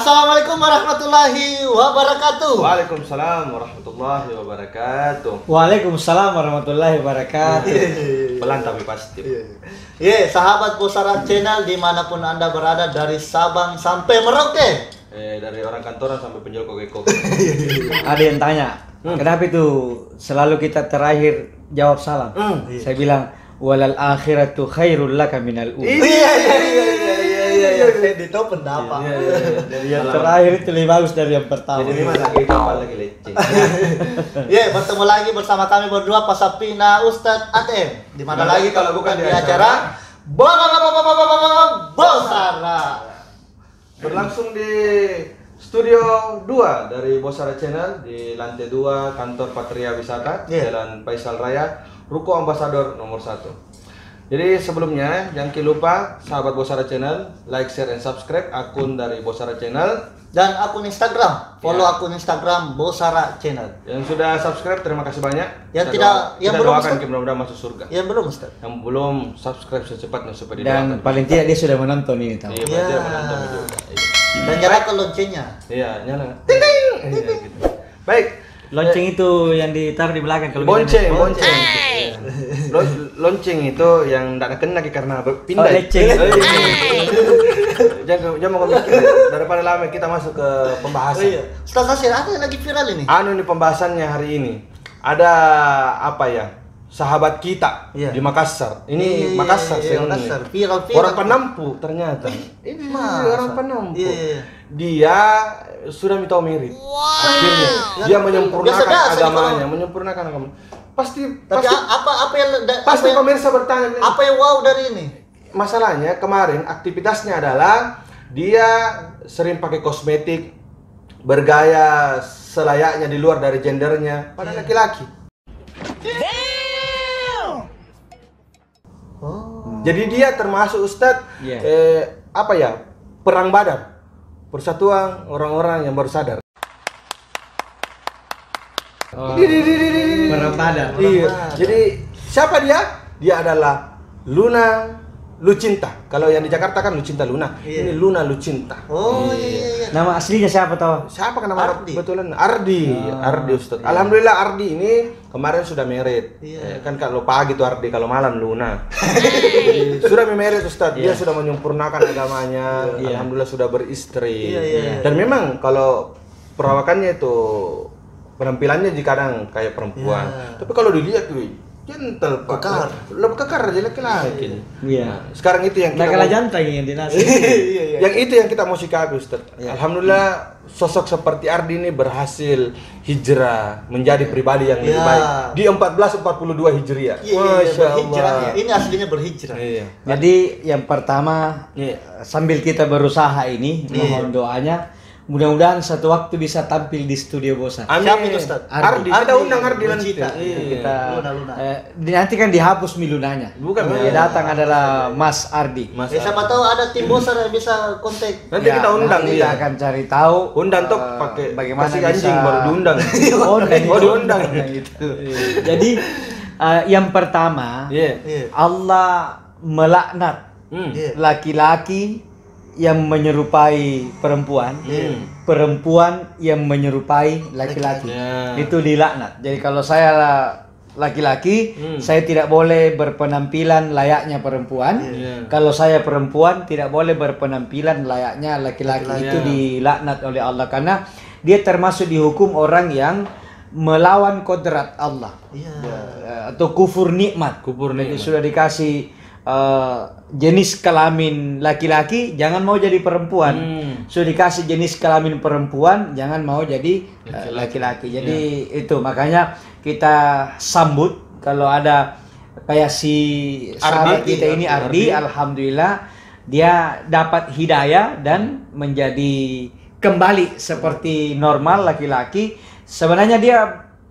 Assalamualaikum warahmatullahi wabarakatuh. Waalaikumsalam warahmatullahi wabarakatuh. Waalaikumsalam warahmatullahi wabarakatuh. Pelan tapi pasti. Sahabat Bosara Channel dimanapun Anda berada dari Sabang sampai Merauke. Dari orang kantoran sampai penjual koke-koke. Ada yang tanya, kenapa itu selalu kita terakhir jawab salam? Saya bilang, walal akhiratu khairul laka minal ula. Iya. Di tahu pendapat. Yang terakhir itu lebih bagus dari yang pertama. Jadi ini lagi kapal lagi leceh. Bertemu lagi bersama kami berdua Pasapina Ustadz ATM. Di mana lagi kalau bukan di acara Bosara. Berlangsung di Studio 2 dari Bosara Channel di lantai 2 kantor Patria Wisata, Jalan Faisal Raya, Ruko Ambasador nomor 1. Jadi sebelumnya jangan lupa sahabat Bosara Channel like, share, and subscribe akun dari Bosara Channel dan akun Instagram. Follow akun Instagram Bosara Channel. Yang sudah subscribe terima kasih banyak. Yang kita belum doakan mudah-mudahan masuk surga. Yang belum Ustaz. Yang belum subscribe secepatnya supaya didoakan. Dan paling tidak dia sudah menonton ini tahu. Iya, dia menonton juga. Dan nyalakan loncengnya. Iya, nyala. Ting ting. Gitu. Baik. Lonceng itu yang ditaruh di belakang kalau bonceng. Lonceng itu yang tidak kena karena pindah. Oh, leceng. Jangan mau mikir daripada lama kita masuk ke pembahasan. Ustaz Nasir, apa yang lagi viral ini? Ini pembahasannya hari ini. Ada apa ya? Sahabat kita di Makassar. Ini Makassar sih. Makassar. Viral. Orang Penampu ternyata. Ini orang Penampu. Dia sudah minta mirip. Akhirnya dia menyempurnakan agamanya, Pasti apa yang pasti pemirsa bertanya apa yang wow dari ini? Masalahnya kemarin aktivitasnya adalah dia sering pakai kosmetik, bergaya selayaknya di luar dari gendernya, padahal laki-laki. Jadi dia termasuk Ustadz perang Badar, persatuan orang-orang yang baru sadar. Perang Badar. Iya. Jadi siapa dia? Dia adalah Luna Lucinta. Kalau yang di Jakarta kan Lucinta Luna. Ini Luna Lucinta. Iya. Nama aslinya siapa tahu? Siapa kan nama betulan? Ardi Ustadz. Alhamdulillah Ardi ini kemarin sudah married. Kan kalau pagi tuh Ardi, kalau malam Luna. Sudah married Ustadz. Dia sudah menyempurnakan agamanya. Alhamdulillah sudah beristri. Dan memang kalau perawakannya itu penampilannya kadang kayak perempuan. Tapi kalau dilihat tuh gentle, lebih kekar aja laki-laki. Sekarang itu yang kita kalah jantan yang dinasih. Yang itu yang kita mau sikapi Ustaz. Alhamdulillah sosok seperti Ardi ini berhasil hijrah menjadi pribadi yang lebih baik di 1442 Hijriah. Masya Allah. Ini aslinya berhijrah. Jadi yang pertama sambil kita berusaha ini mohon doanya, mudah-mudahan satu waktu bisa tampil di studio Bosara. Siapa itu Ustaz? Ardi. Kita undang Ardi nanti. Luna. Nanti kan dihapus milunanya. Bukan. Dia datang adalah Mas Ardi. Siapa tahu ada tim Bosara yang bisa kontak. Nanti kita undang. Kita akan cari tahu. Undang tuh pakai bagaimana kasih anjing baru diundang. Diundang. Gitu. Jadi yang pertama, Allah melaknat laki-laki yang menyerupai perempuan, perempuan yang menyerupai laki-laki, itu dilaknat. Jadi kalau saya laki-laki, saya tidak boleh berpenampilan layaknya perempuan. Kalau saya perempuan, tidak boleh berpenampilan layaknya laki-laki. Itu dilaknat oleh Allah karena dia termasuk dihukum orang yang melawan kodrat Allah, atau kufur nikmat. Jadi sudah dikasih jenis kelamin laki-laki, jangan mau jadi perempuan. Sudah dikasih jenis kelamin perempuan, jangan mau jadi laki-laki. Jadi itu makanya kita sambut kalau ada kayak si sahabat kita ini Ardi, alhamdulillah dia dapat hidayah dan menjadi kembali seperti normal laki-laki. Sebenarnya dia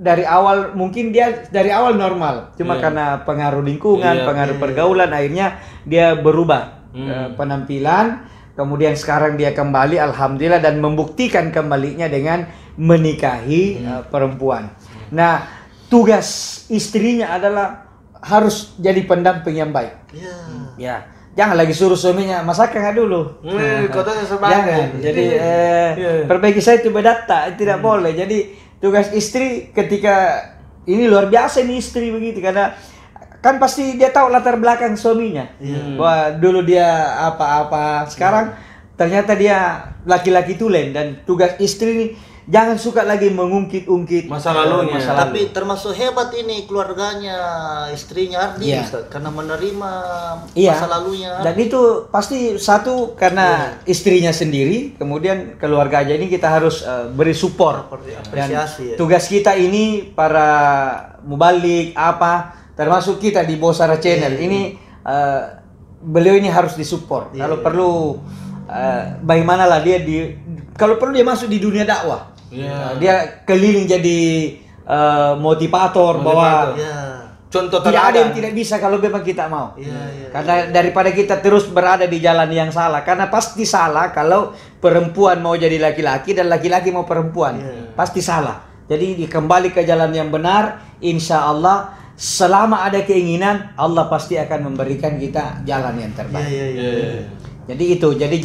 dari awal normal, cuma karena pengaruh lingkungan, pengaruh pergaulan, akhirnya dia berubah penampilan. Kemudian sekarang dia kembali, alhamdulillah, dan membuktikan kembalinya dengan menikahi perempuan. Nah, tugas istrinya adalah harus jadi pendamping yang baik. jangan lagi suruh suaminya masakkan dulu. Kotanya sebanyak. Jangan. Jadi perbaiki saya itu berdata, tidak boleh. Jadi tugas istri ketika ini luar biasa nih istri begitu, karena kan pasti dia tahu latar belakang suaminya. Bahwa dulu dia apa-apa, sekarang ternyata dia laki-laki tulen, dan tugas istri ini jangan suka lagi mengungkit-ungkit masa lalunya. Tapi termasuk hebat ini keluarganya, istrinya Ardi, Ustaz, karena menerima masa lalunya. Dan itu pasti satu karena istrinya sendiri, kemudian keluarga aja ini kita harus beri support. Apresiasi. Tugas kita ini para mubalik termasuk kita di Bosara Channel ini beliau ini harus disupport. Kalau perlu bagaimanalah dia kalau perlu dia masuk di dunia dakwah. Dia keliling jadi motivator bahwa contoh tidak ada yang tidak bisa kalau memang kita mau. Karena daripada kita terus berada di jalan yang salah, karena pasti salah kalau perempuan mau jadi laki-laki dan laki-laki mau perempuan, pasti salah. Jadi kembali ke jalan yang benar, insya Allah selama ada keinginan Allah pasti akan memberikan kita jalan yang terbaik. Jadi itu, jadi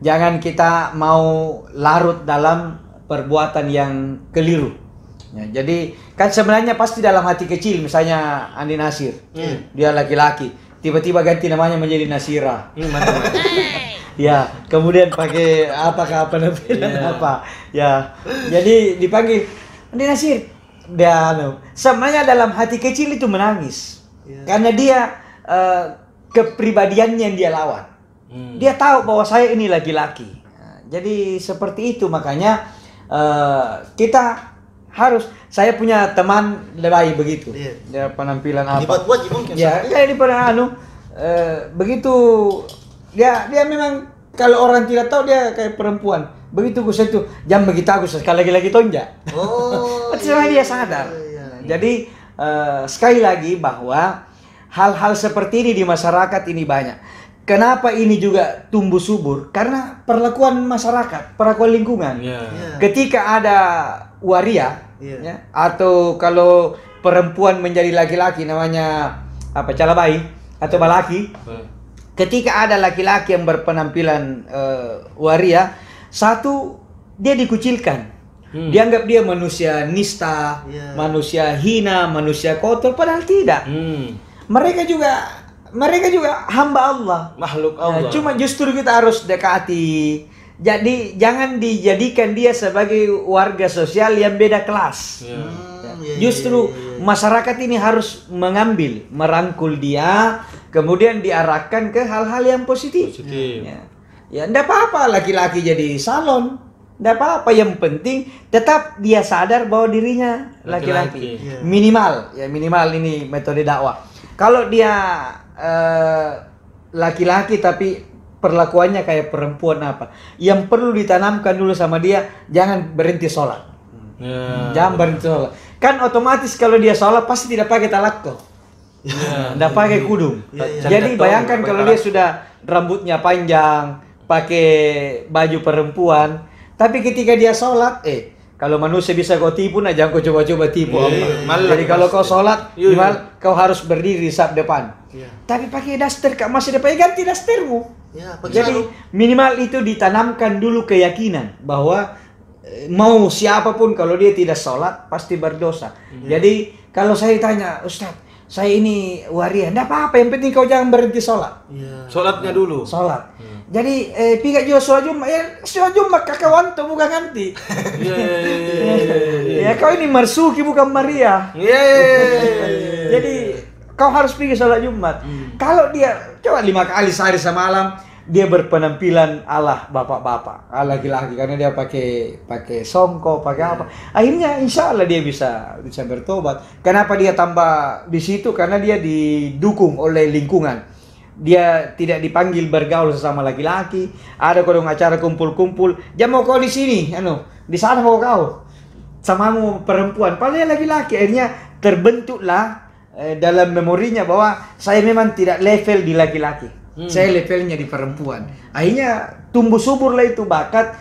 jangan kita mau larut dalam perbuatan yang keliru. Jadi kan sebenarnya pasti dalam hati kecil, misalnya Andi Nasir, dia laki-laki, tiba-tiba ganti namanya menjadi Nasira. Ya, kemudian pakai apa namanya ya, jadi dipanggil Andi Nasir. Dan sebenarnya dalam hati kecil itu menangis, karena dia kepribadiannya yang dia lawan. Dia tahu bahwa saya ini laki-laki. Jadi seperti itu, makanya kita harus. Saya punya teman lebay begitu. Dia penampilan apa? Dibuat-buat mungkin. Ya, kayak di begitu. Dia memang kalau orang tidak tahu dia kayak perempuan. Begitu gue sentuh, jam begitu aku sekali lagi tonjak. Dia sadar. Jadi sekali lagi bahwa hal-hal seperti ini di masyarakat ini banyak. Kenapa ini juga tumbuh subur? Karena perlakuan masyarakat, perlakuan lingkungan. Ketika ada waria, atau kalau perempuan menjadi laki-laki namanya calabai atau balaki. Ketika ada laki-laki yang berpenampilan waria, satu dia dikucilkan, dianggap dia manusia nista, manusia hina, manusia kotor, padahal tidak. Mereka juga hamba Allah, makhluk Allah. Cuma justru kita harus dekati. Jadi jangan dijadikan dia sebagai warga sosial yang beda kelas. Justru masyarakat ini harus merangkul dia, kemudian diarahkan ke hal-hal yang positif. Ya, enggak apa-apa laki-laki jadi salon, enggak apa-apa, yang penting tetap dia sadar bahwa dirinya laki-laki. Minimal ini metode dakwah. Kalau dia laki-laki tapi perlakuannya kayak perempuan yang perlu ditanamkan dulu sama dia, jangan berhenti sholat. Jangan berhenti sholat. Kan otomatis kalau dia sholat pasti tidak pakai talakko, tidak pakai kudung. Jadi bayangkan kalau dia sudah rambutnya panjang, pakai baju perempuan, tapi ketika dia sholat, kalau manusia bisa kau tipu, jangan kau coba-coba tipu. Jadi kalau kau sholat, kau harus berdiri di saf depan. Tapi pakai daster, masih dapat ganti dastermu. Jadi minimal itu ditanamkan dulu keyakinan bahwa mau siapapun kalau dia tidak sholat pasti berdosa. Jadi kalau saya tanya, Ustaz, saya ini waria, enggak apa-apa, yang penting kau jangan berhenti sholat. Sholatnya dulu. Sholat. Jadi piga juga sholat Jumat kakawan tuh bukan ganti. Ya kau ini Marsuki bukan Maria. Jadi kau harus pergi sholat Jumat. Kalau dia coba 5 kali sehari semalam dia berpenampilan ala bapak-bapak, ala laki-laki, karena dia pakai songkok, pakai apa. Akhirnya insya Allah dia bisa bertobat. Kenapa dia tambah di situ? Karena dia didukung oleh lingkungan. Dia tidak dipanggil bergaul sesama laki-laki. Ada kodong acara kumpul-kumpul, jangan mau kau di sini, di sana mau kau samamu perempuan, padahal laki-laki. Akhirnya terbentuklah dalam memorinya bahwa saya memang tidak level di laki-laki, saya levelnya di perempuan. Akhirnya tumbuh suburlah itu bakat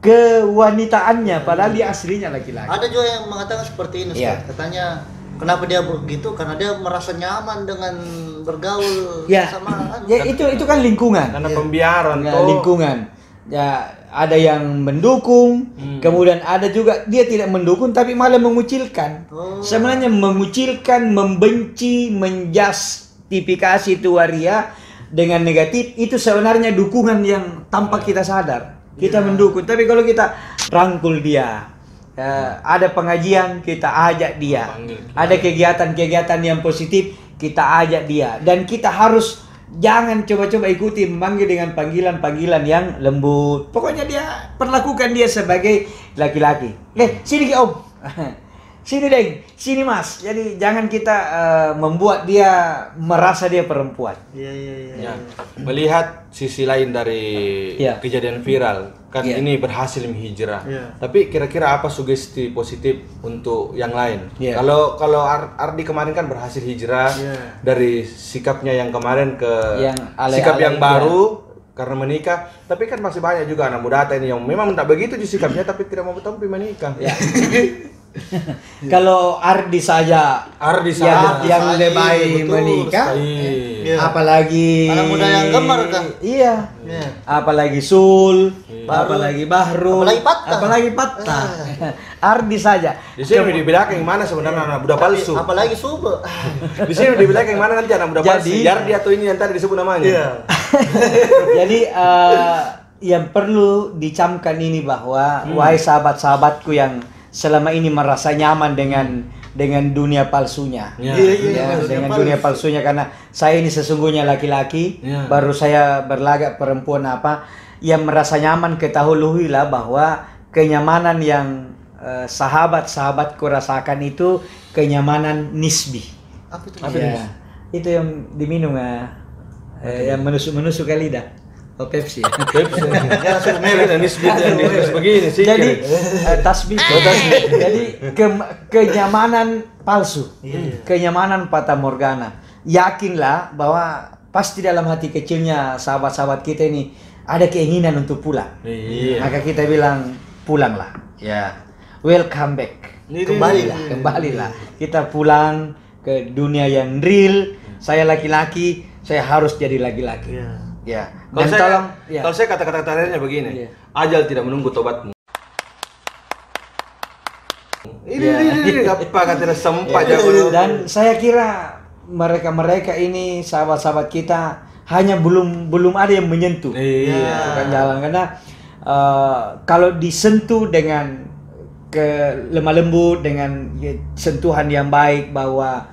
kewanitaannya, padahal dia aslinya laki-laki. Ada juga yang mengatakan seperti ini, katanya Kenapa dia begitu? Karena dia merasa nyaman dengan bergaul sama ya itu kan lingkungan. Karena pembiaran lingkungan. Ya, ada yang mendukung, kemudian ada juga dia tidak mendukung tapi malah mengucilkan. Sebenarnya mengucilkan, membenci, menjustifikasi itu waria dengan negatif itu sebenarnya dukungan yang tanpa kita sadar. Kita mendukung, tapi kalau kita rangkul dia, ada pengajian kita ajak dia, ada kegiatan-kegiatan yang positif kita ajak dia, dan kita harus jangan coba-coba ikuti memanggil dengan panggilan-panggilan yang lembut. Pokoknya dia perlakukan dia sebagai laki-laki. Sini Om. Sini Deng, sini Mas. Jadi jangan kita membuat dia merasa dia perempuan. Ya. Melihat sisi lain dari kejadian viral, kan ini berhasil menghijrah. Tapi kira-kira apa sugesti positif untuk yang lain? Kalau Ardi kemarin kan berhasil hijrah dari sikapnya yang kemarin ke sikap yang baru karena menikah. Tapi kan masih banyak juga anak muda ini yang memang tidak begitu sikapnya tapi tidak mau menikah. Kalau Ardi saja yang lebih menikah, apalagi anak muda yang gemar kan? Apalagi Sul, apalagi Bahru, apalagi Patta. Ardi saja. Di sini dibilang yang mana sebenarnya anak muda palsu. Apalagi Sube. Di sini dibilang yang mana nanti anak muda palsu. Yardi atau ini yang tadi disebut namanya. Jadi yang perlu dicamkan ini bahwa wahai sahabat-sahabatku yang selama ini merasa nyaman dengan dunia palsunya, dengan dunia palsunya, karena saya ini sesungguhnya laki-laki, baru saya berlagak perempuan yang merasa nyaman, ketahuilah bahwa kenyamanan yang sahabat-sahabatku rasakan itu kenyamanan nisbi. Apa itu? Itu yang diminum yang menusuk ke lidah. Pepsi. Ya sudah merek nisbi begini sih. Jadi tasbih. Jadi kenyamanan palsu. Kenyamanan fata morgana. Yakinlah bahwa pasti dalam hati kecilnya sahabat-sahabat kita ini ada keinginan untuk pulang. Maka kita bilang pulanglah. Welcome back. Kembalilah. Kita pulang ke dunia yang real. Saya laki-laki, saya harus jadi laki-laki. Kalau saya kata-kata terakhirnya begini, ajal tidak menunggu tobatmu. Ini apa kata sempat. Dan saya kira mereka ini sahabat-sahabat kita hanya belum ada yang menyentuh bukan jalan, karena kalau disentuh dengan lemah lembut, dengan sentuhan yang baik bahwa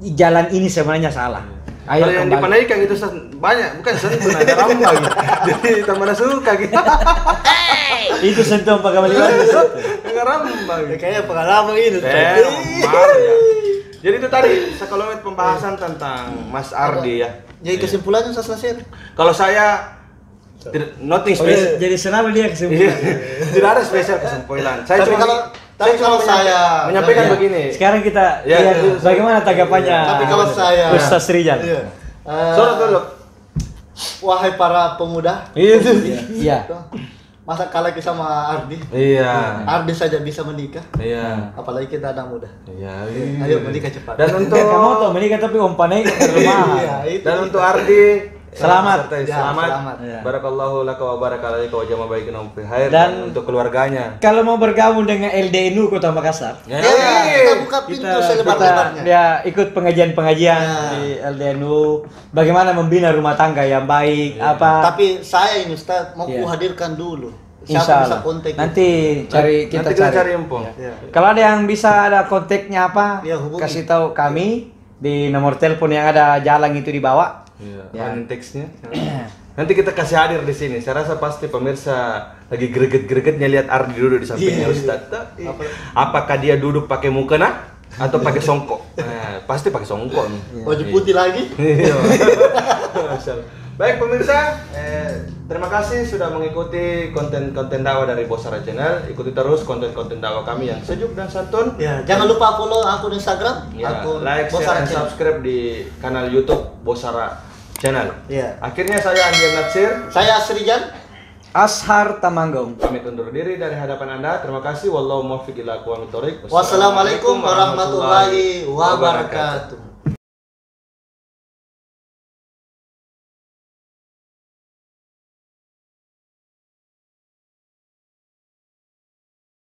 jalan ini sebenarnya salah. Kalau yang dipanaikan itu banyak, bukan sentuh, ada rambang. Jadi tambah suka gitu. Itu sentuh 4 kali lagi. Enggak rambang. Kayaknya pengalaman ini. Jadi itu tadi sekelumit pembahasan tentang Mas Ardi ya. Jadi kesimpulannya saya selesai. Kalau saya nothing special. Jadi selalu dia kesimpulan. Tidak ada spesial kesimpulan. Tapi kalau saya menyampaikan begini. Sekarang kita lihat bagaimana tanggapannya. Tapi kalau saya Ustaz Rijal. Sorot dulu. Wahai para pemuda. Iya. Masa kalah sama Ardi? Ardi saja bisa menikah. Apalagi kita anak muda. Ayo menikah cepat. Dan untuk kamu tuh menikah tapi umpannya rumah. Dan untuk Ardi selamat. Barakallahu laka wa baraka alaika wa jama baikum fi khair. Dan untuk keluarganya. Kalau mau bergabung dengan LDNU Kota Makassar. Kita buka pintu selebar-lebarnya. Ya, ikut pengajian-pengajian di LDNU. Bagaimana membina rumah tangga yang baik, Tapi saya ini Ustaz mau kuhadirkan dulu. Siapa bisa kontak? Nanti kita cari info. Kalau ada yang bisa ada kontaknya kasih tahu kami di nomor telepon yang ada jalan itu di bawah. Teksnya. Nanti kita kasih hadir di sini. Saya rasa pasti pemirsa lagi greget-gregetnya lihat Ardi duduk di sampingnya Ustaz. Apakah dia duduk pakai mukena atau pakai songkok? Pasti pakai songkok. Baju putih lagi. Baik pemirsa, terima kasih sudah mengikuti konten-konten dakwah dari Bosara Channel. Ikuti terus konten-konten dakwah kami yang sejuk dan santun. Jangan lupa follow akun Instagram, akun like, share, dan subscribe di kanal YouTube Bosara Channel. Akhirnya saya Andian Natsir, saya Srijan. Ashar Tamanggong. Pamit undur diri dari hadapan Anda. Terima kasih. Wallahu muwaffiq ila aqwamit thoriq. Wassalamualaikum warahmatullahi wabarakatuh.